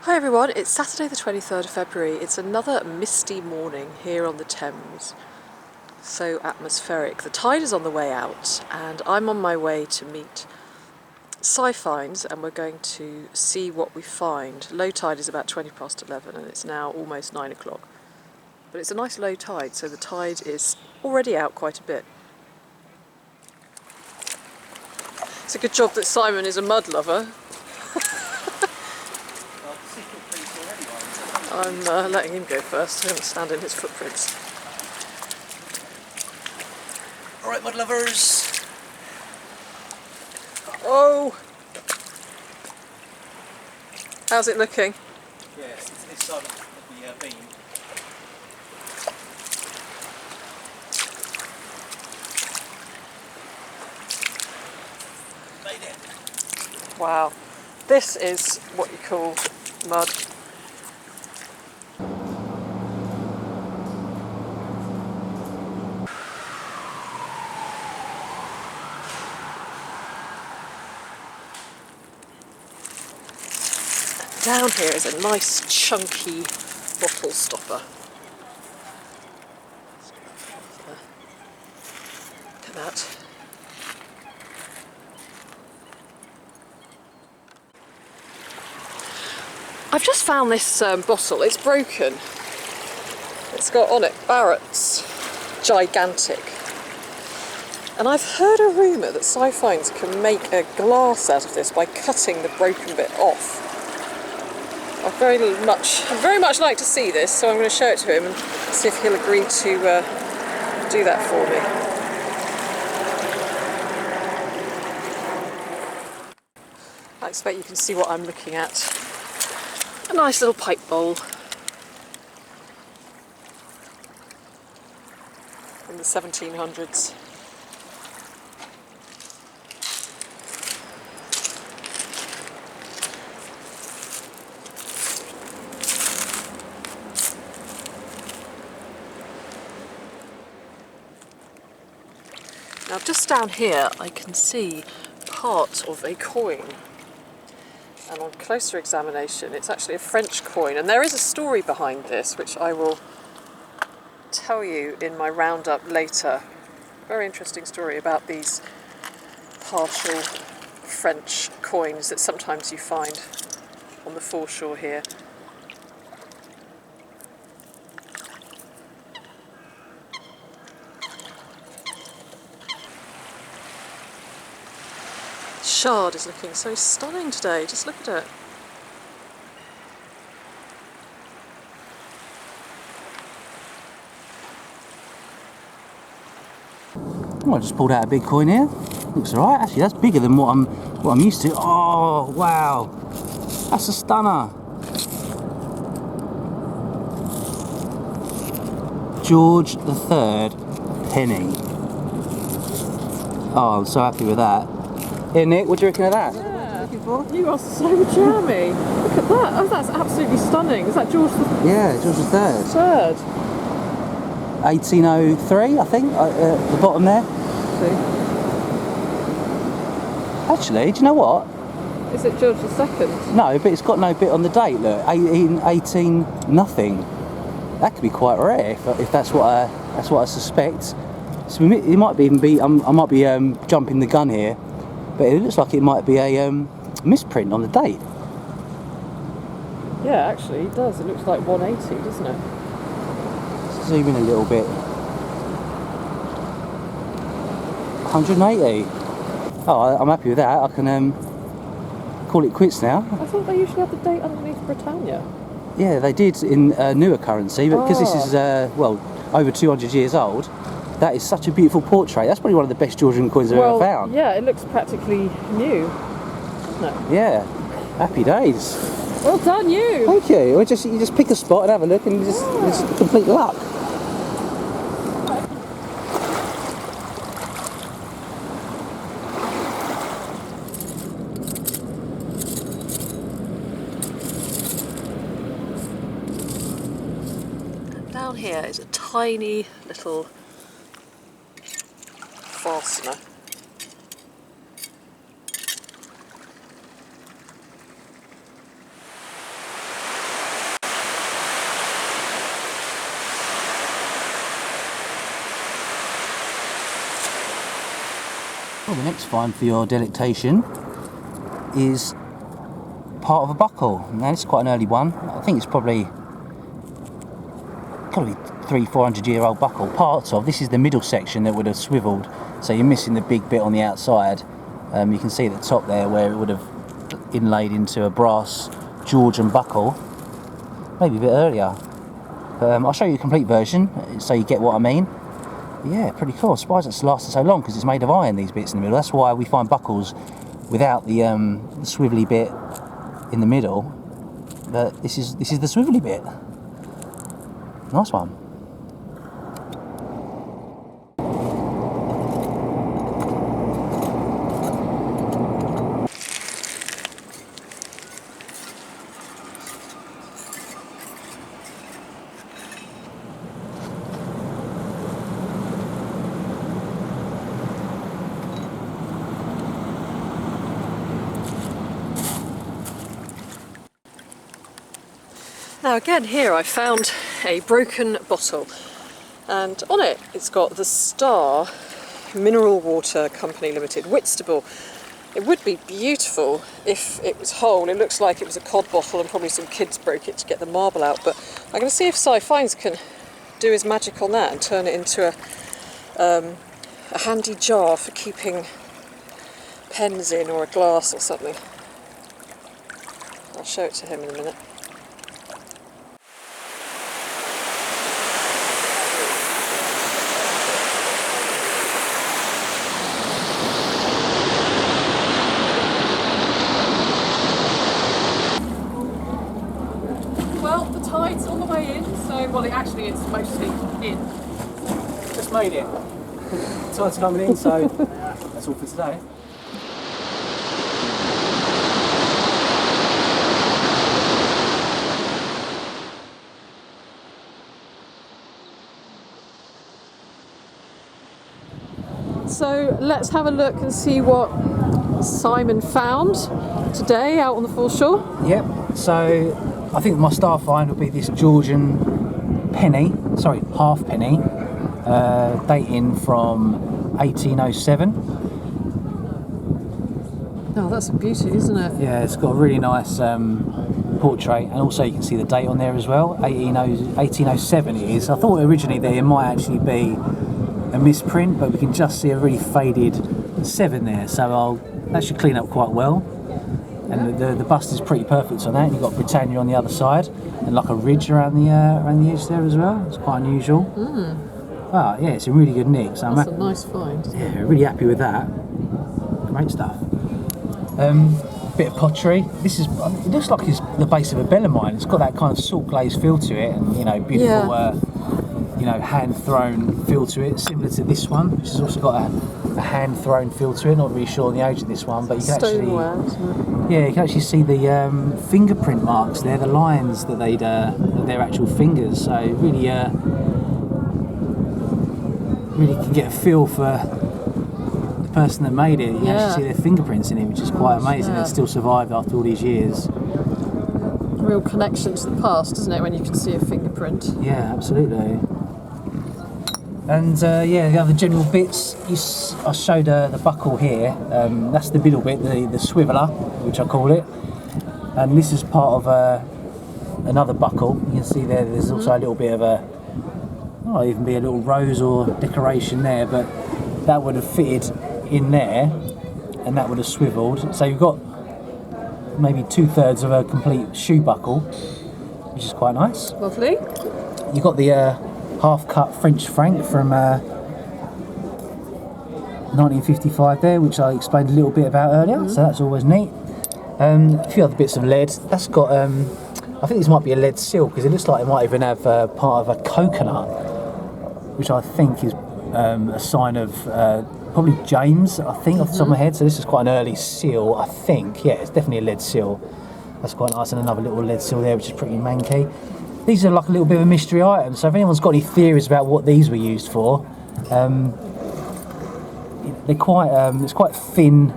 Hi everyone, it's Saturday the 23rd of February. It's another misty morning here on the Thames. So atmospheric. The tide is on the way out and I'm on my way to meet Finds and we're going to see what we find. Low tide is about 20 past 11 and it's now almost 9 o'clock. But it's a nice low tide, so the tide is already out quite a bit. It's a good job that Simon is a mud lover. I'm letting him go first. I don't stand in his footprints. Alright, mud lovers. Oh! How's it looking? Yes, it's this side of the beam. Made it. Wow. This is what you call mud. Down here is a nice chunky bottle stopper. Look at that. I've just found this bottle. It's broken. It's got on it Barrett's Gigantic. And I've heard a rumour that Finds can make a glass out of this by cutting the broken bit off. I'd very much like to see this, so I'm going to show it to him and see if he'll agree to do that for me. I expect you can see what I'm looking at. A nice little pipe bowl from the 1700s. Now just down here I can see part of a coin, and on closer examination it's actually a French coin, and there is a story behind this which I will tell you in my roundup later. Very interesting story about these partial French coins that sometimes you find on the foreshore here. Shard is looking so stunning today, just look at it. Oh, I just pulled out a big coin here. Looks alright, actually that's bigger than what I'm used to. Oh wow, that's a stunner. George III penny. Oh, I'm so happy with that. Here Nick, what do you reckon of that? Yeah. Looking for? You are so jammy. Look at that. Oh, that's absolutely stunning. Is that George the Yeah, George III. Third? 1803, I think, at the bottom there. See. Actually, do you know what? Is it George II? No, but it's got no bit on the date. Look, 18 nothing. That could be quite rare if that's what I suspect. So it might even be. I might be jumping the gun here, but it looks like it might be a misprint on the date. Yeah, actually it does. It looks like 180, doesn't it? Zoom in a little bit. 180. Oh, I'm happy with that. I can call it quits now. I thought they usually have the date underneath Britannia. Yeah, they did in newer currency, but because this is well over 200 years old, that is such a beautiful portrait. That's probably one of the best Georgian coins I've ever found. Yeah, it looks practically new, doesn't it? Yeah, happy days. Well done, you. Thank you. Well, you just pick a spot and have a look, and it's complete luck. Down here is a tiny little fastener. Well, the next find for your delectation is part of a buckle. Now, this is quite an early one. I think it's probably got to be 300-400-year-old buckle. Parts of this is the middle section that would have swiveled, so you're missing the big bit on the outside. You can see at the top there where it would have inlaid into a brass Georgian buckle, maybe a bit earlier. I'll show you the complete version so you get what I mean. But yeah, pretty cool. I'm surprised it's lasted so long because it's made of iron, these bits in the middle. That's why we find buckles without the swivelly bit in the middle. But this is the swivelly bit. Nice one. Now again here I found a broken bottle, and on it it's got the Star Mineral Water Company Limited, Whitstable. It would be beautiful if it was whole. It looks like it was a cod bottle and probably some kids broke it to get the marble out, but I'm going to see if Si Fines can do his magic on that and turn it into a handy jar for keeping pens in, or a glass or something. I'll show it to him in a minute. Tide's on the way in, so, well, actually it's mostly in. Just made it. Tide's coming in, so that's all for today. So let's have a look and see what Simon found today out on the foreshore. Yep, so I think my star find would be this Georgian penny, sorry, half penny, dating from 1807. Oh, that's a beauty, isn't it? Yeah, it's got a really nice portrait, and also you can see the date on there as well, 1807 it is. I thought originally that it might actually be a misprint, but we can just see a really faded 7 there, so that should clean up quite well. And the bust is pretty perfect on that. You've got Britannia on the other side, and like a ridge around the edge there as well. It's quite unusual. But yeah, it's a really good nick. So that's a nice find. Yeah, really happy with that. Great stuff. Bit of pottery. This is. It looks like it's the base of a belemine. It's got that kind of salt glazed feel to it, and beautiful. Yeah. Hand-thrown feel to it, similar to this one, which has also got a hand-thrown feel to it. Not really sure on the age of this one, but you can Stoneware, isn't it? you can actually see the fingerprint marks there, the lines that they're actual fingers. So really can get a feel for the person that made it. You can actually see their fingerprints in it, which is quite amazing. It still survived after all these years. Real connection to the past, isn't it, when you can see a fingerprint? Yeah, absolutely. And the other general bits, I showed the buckle here. That's the middle bit, the swiveller, which I call it. And this is part of another buckle. You can see there's also a little bit of even be a little rose or decoration there, but that would have fitted in there, and that would have swivelled. So you've got maybe 2/3 of a complete shoe buckle, which is quite nice. Lovely. You've got the half-cut French franc from 1955 there, which I explained a little bit about earlier, so that's always neat. A few other bits of lead. That's got, I think this might be a lead seal, because it looks like it might even have part of a coconut, which I think is a sign of probably James, I think, off the top of my head. So this is quite an early seal, I think. Yeah, it's definitely a lead seal. That's quite nice, and another little lead seal there, which is pretty manky. These are like a little bit of a mystery item, so if anyone's got any theories about what these were used for, they're quite, it's quite thin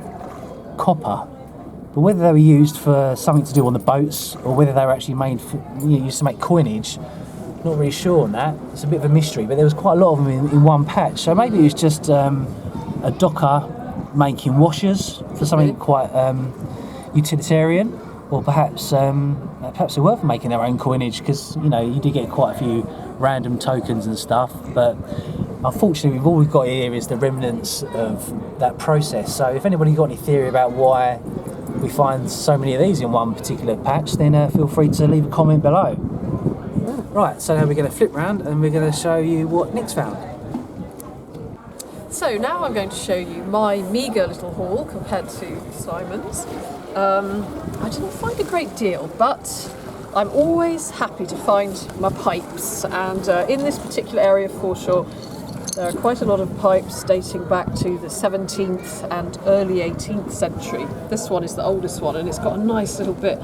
copper, but whether they were used for something to do on the boats, or whether they were actually made for, used to make coinage, not really sure on that. It's a bit of a mystery, but there was quite a lot of them in one patch, so maybe it was just a docker making washers for something quite utilitarian, or perhaps they're worth making their own coinage, because you know you do get quite a few random tokens and stuff. But unfortunately, all we've got here is the remnants of that process. So if anybody got any theory about why we find so many of these in one particular patch, then feel free to leave a comment below. Right, so now we're going to flip round and we're going to show you what Nick's found. So now I'm going to show you my meagre little haul compared to Simon's. I didn't find a great deal, but I'm always happy to find my pipes, and in this particular area of foreshore there are quite a lot of pipes dating back to the 17th and early 18th century. This one is the oldest one, and it's got a nice little bit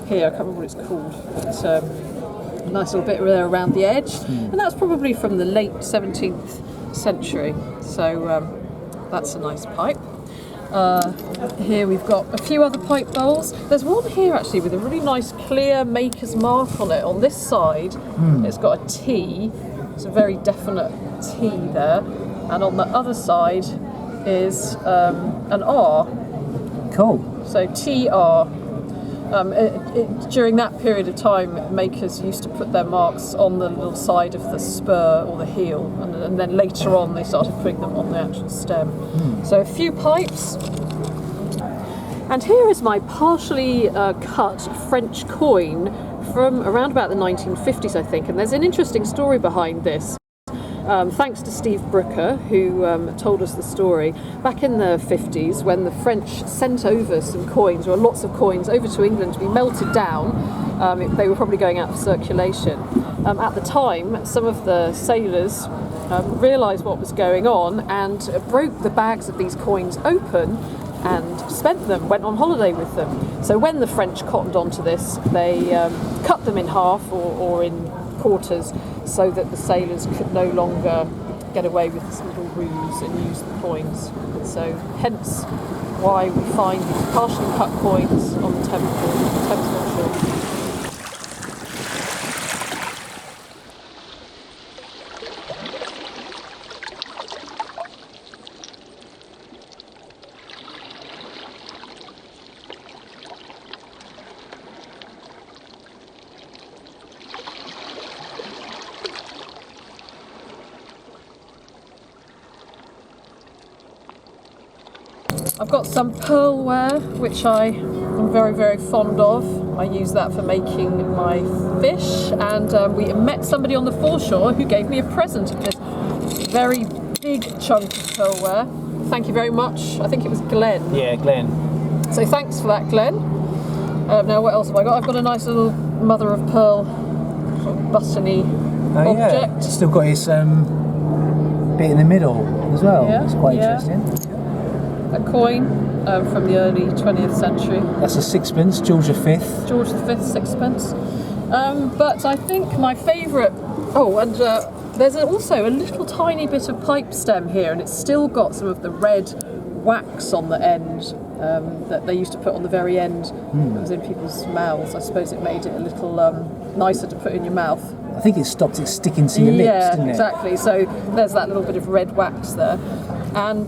here, I can't remember what it's called, but a nice little bit there around the edge, and that's probably from the late 17th century, so that's a nice pipe. Here we've got a few other pipe bowls. There's one here actually with a really nice clear maker's mark on it. On this side it's got a T, it's a very definite T there, and on the other side is an R. Cool. So TR. During that period of time, makers used to put their marks on the little side of the spur or the heel, and then later on they started putting them on the actual stem. So a few pipes. And here is my partially cut French coin from around about the 1950s, I think, and there's an interesting story behind this. Thanks to Steve Brooker, who told us the story. Back in the 50s, when the French sent over some coins, or lots of coins, over to England to be melted down, they were probably going out of circulation. At the time, some of the sailors realised what was going on and broke the bags of these coins open and spent them, went on holiday with them. So when the French cottoned onto this, they cut them in half or in quarters, so that the sailors could no longer get away with this little ruse and use the coins. So hence why we find these partially cut coins on the Thames foreshore. I've got some pearlware, which I am very, very fond of. I use that for making my fish, and we met somebody on the foreshore who gave me a present of this very big chunk of pearlware. Thank you very much. I think it was Glenn. Yeah, Glenn. So thanks for that, Glenn. Now what else have I got? I've got a nice little mother of pearl sort of buttony object. Yeah. Still got his bit in the middle as well. Yeah, it's quite interesting. A coin from the early 20th century. That's a sixpence, George V. George V sixpence. But I think my favourite... Oh, and there's also a little tiny bit of pipe stem here, and it's still got some of the red wax on the end that they used to put on the very end. It was in people's mouths. I suppose it made it a little nicer to put in your mouth. I think it stopped it sticking to your lips, didn't it? Yeah, exactly. So there's that little bit of red wax there. And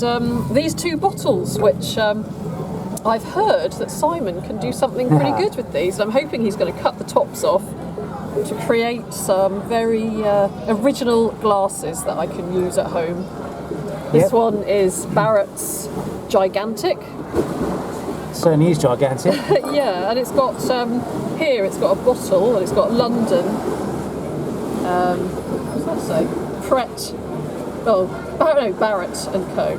these two bottles, which I've heard that Simon can do something pretty good with these. I'm hoping he's going to cut the tops off to create some very original glasses that I can use at home. This one is Barrett's Gigantic. Certainly is gigantic. Yeah, and it's got, here it's got a bottle, and it's got London, what does that say? Barrett and Co.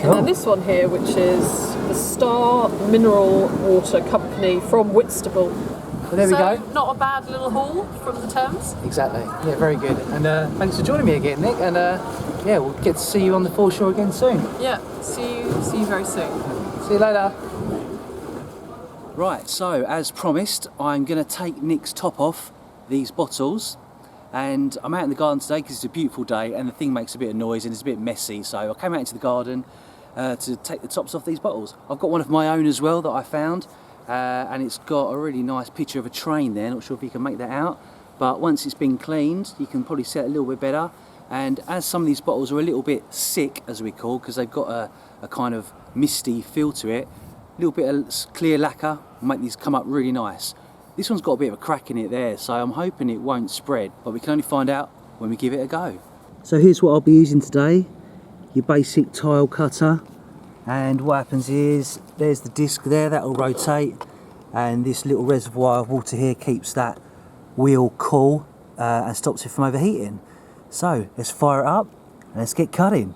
Cool. And this one here, which is the Star Mineral Water Company from Whitstable. Well, there we go. Not a bad little haul from the Thames. Exactly. Yeah, very good. And thanks for joining me again, Nick. And yeah, we'll get to see you on the foreshore again soon. Yeah, see you very soon. See you later. Right, so as promised, I'm going to take Nick's top off these bottles. And I'm out in the garden today because it's a beautiful day and the thing makes a bit of noise and it's a bit messy, so I came out into the garden to take the tops off these bottles. I've got one of my own as well that I found, and it's got a really nice picture of a train there. Not sure if you can make that out, but once it's been cleaned you can probably see it a little bit better. And as some of these bottles are a little bit sick, as we call, because they've got a kind of misty feel to it, a little bit of clear lacquer will make these come up really nice. This one's got a bit of a crack in it there, so I'm hoping it won't spread, but we can only find out when we give it a go. So here's what I'll be using today, your basic tile cutter. And what happens is, there's the disc there, that'll rotate, and this little reservoir of water here keeps that wheel cool and stops it from overheating. So let's fire it up and let's get cutting.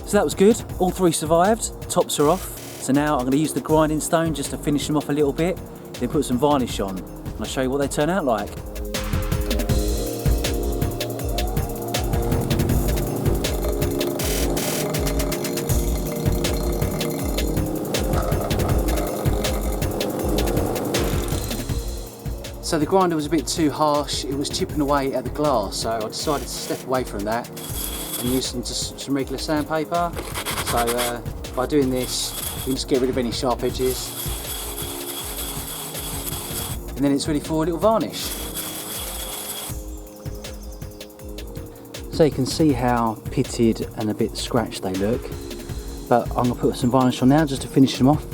So that was good, all three survived, tops are off. So now I'm going to use the grinding stone just to finish them off a little bit, then put some varnish on, and I'll show you what they turn out like. So the grinder was a bit too harsh, it was chipping away at the glass, so I decided to step away from that and use some regular sandpaper. So by doing this, you can just get rid of any sharp edges. And then it's ready for a little varnish. So you can see how pitted and a bit scratched they look. But I'm going to put some varnish on now just to finish them off.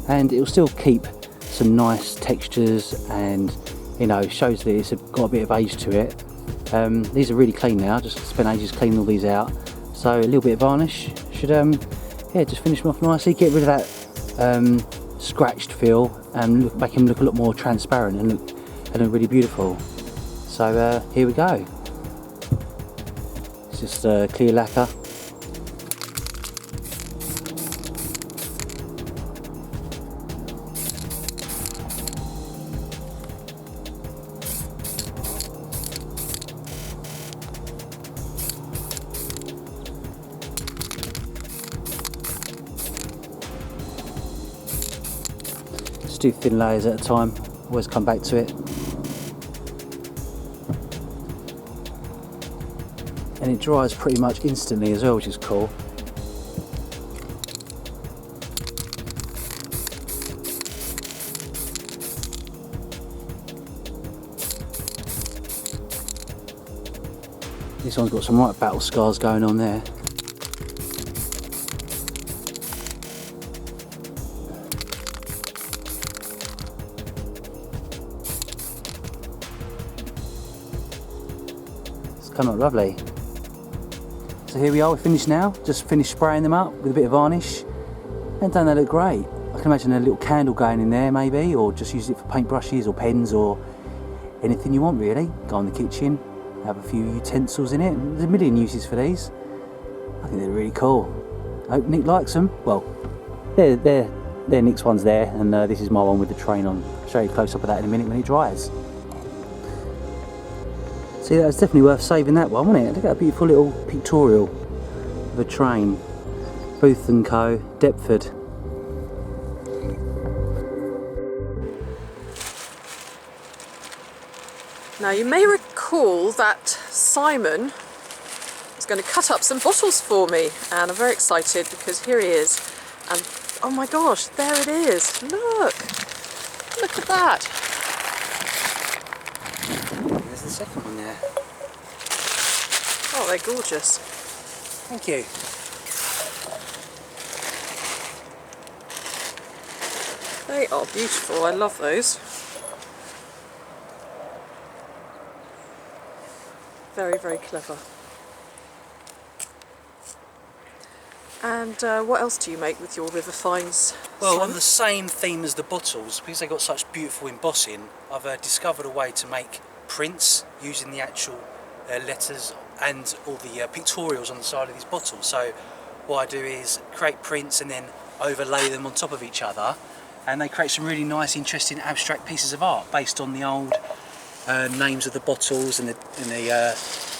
And it'll still keep some nice textures and, you know, shows that it's got a bit of age to it. These are really clean now, just spent ages cleaning all these out. So a little bit of varnish should yeah, just finish them off nicely, get rid of that scratched feel and make them look a lot more transparent and look really beautiful. So here we go. It's just clear lacquer. Do thin layers at a time, always come back to it. And it dries pretty much instantly as well, which is cool. This one's got some right battle scars going on there. Come up lovely. So here we are, we're finished now. Just finished spraying them up with a bit of varnish, and don't they look great? I can imagine a little candle going in there maybe, or just use it for paintbrushes or pens or anything you want really. Go in the kitchen, have a few utensils in it. There's a million uses for these. I think they're really cool. I hope Nick likes them. Well, they're Nick's ones there, and this is my one with the train on. I'll show you a close up of that in a minute when it dries. See, that's definitely worth saving that one, wasn't it? Look at that beautiful little pictorial of a train. Booth & Co, Deptford. Now you may recall that Simon is going to cut up some bottles for me, and I'm very excited because here he is, and oh my gosh, there it is. Look at that. There's the second one there. Oh, they're gorgeous. Thank you. They are beautiful, I love those. Very, very clever. And what else do you make with your river finds? Well, Simon? on the same theme as the bottles, because they've got such beautiful embossing, I've discovered a way to make prints using the actual letters and all the pictorials on the side of these bottles. So what I do is create prints and then overlay them on top of each other, and they create some really nice, interesting, abstract pieces of art based on the old names of the bottles and the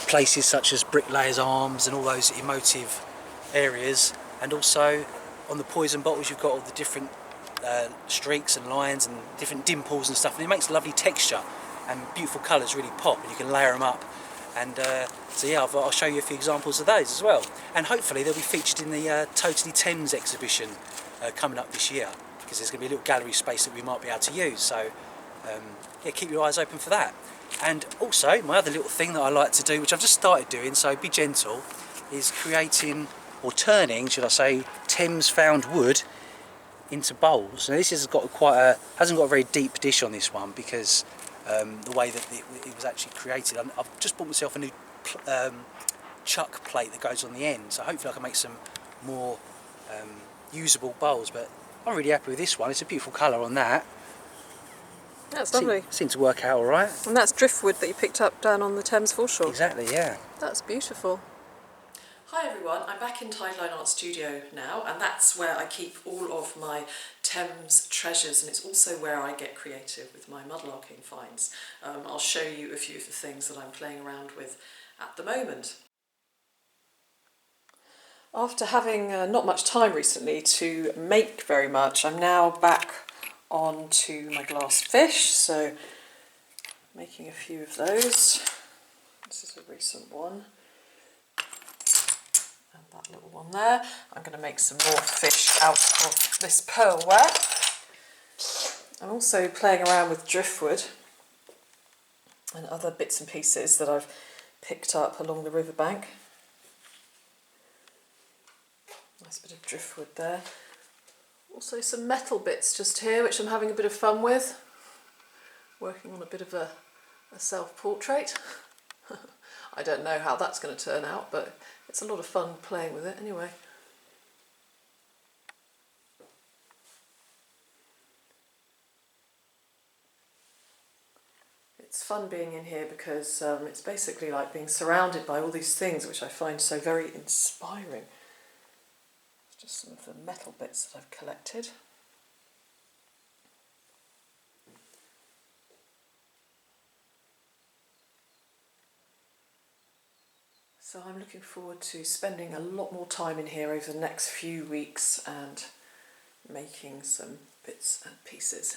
places such as Bricklayers Arms and all those emotive areas, and also on the poison bottles you've got all the different streaks and lines and different dimples and stuff, and it makes lovely texture and beautiful colours really pop, and you can layer them up. And so yeah, I'll show you a few examples of those as well, and hopefully they'll be featured in the Totally Thames exhibition coming up this year, because there's going to be a little gallery space that we might be able to use. So yeah, keep your eyes open for that. And also my other little thing that I like to do, which I've just started doing, so be gentle, is creating, or turning should I say, Thames found wood into bowls. Now this has got hasn't got a very deep dish on this one, because the way that it was actually created. I've just bought myself a new chuck plate that goes on the end, so hopefully I can make some more usable bowls, but I'm really happy with this one. It's a beautiful colour on that. That's lovely. Seemed to work out alright. And that's driftwood that you picked up down on the Thames foreshore. Exactly, yeah. That's beautiful. Hi everyone, I'm back in Tideline Art Studio now, and that's where I keep all of my Thames treasures, and it's also where I get creative with my mudlarking finds. I'll show you a few of the things that I'm playing around with at the moment. After having not much time recently to make very much, I'm now back on to my glass fish, so making a few of those. This is a recent one. And that little one there. I'm going to make some more fish out of this pearlware. I'm also playing around with driftwood and other bits and pieces that I've picked up along the riverbank. Nice bit of driftwood there. Also some metal bits just here, which I'm having a bit of fun with. Working on a bit of a self-portrait. I don't know how that's going to turn out, but it's a lot of fun playing with it anyway. It's fun being in here because it's basically like being surrounded by all these things which I find so very inspiring. It's just some of the metal bits that I've collected. So I'm looking forward to spending a lot more time in here over the next few weeks and making some bits and pieces.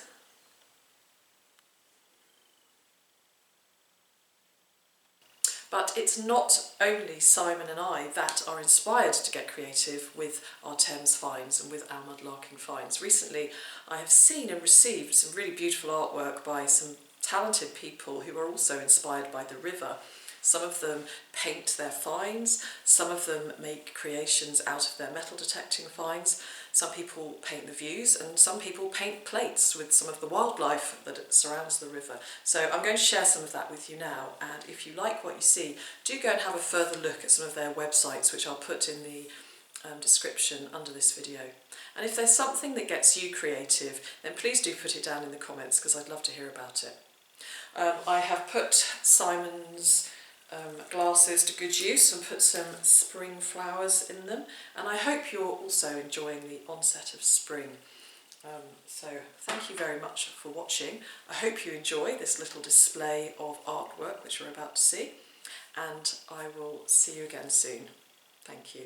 But it's not only Simon and I that are inspired to get creative with our Thames finds and with our mudlarking finds. Recently I have seen and received some really beautiful artwork by some talented people who are also inspired by the river. Some of them paint their finds, some of them make creations out of their metal detecting finds, some people paint the views, and some people paint plates with some of the wildlife that surrounds the river. So I'm going to share some of that with you now, and if you like what you see, do go and have a further look at some of their websites, which I'll put in the description under this video. And if there's something that gets you creative, then please do put it down in the comments, because I'd love to hear about it. I have put Simon's glasses to good use and put some spring flowers in them, and I hope you're also enjoying the onset of spring. So thank you very much for watching. I hope you enjoy this little display of artwork which we're about to see, and I will see you again soon. Thank you.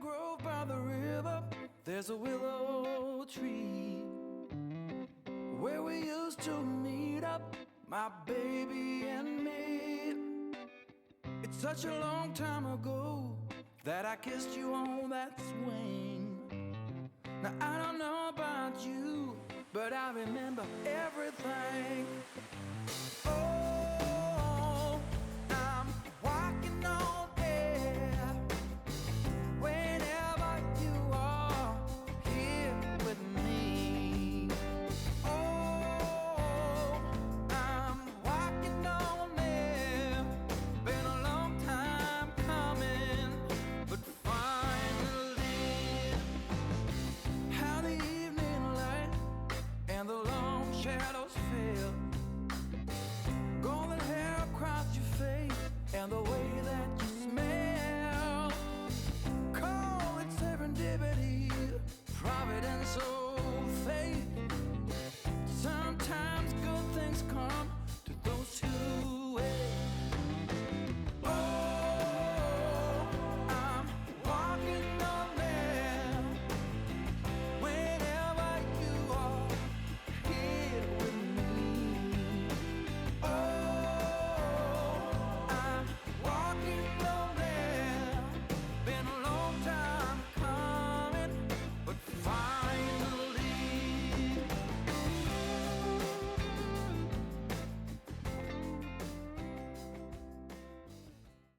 grove by the river, there's a willow tree where we used to meet up, my baby and me. It's such a long time ago that I kissed you on that swing. Now I don't know about you, but I remember everything. Oh, I'm walking on air whenever you are here with me. Oh, I'm walking on air. Been a long time coming, but finally, how the evening light and the long shadows fell. Golden hair across your face and the way that you smell. Call it serendipity, providence.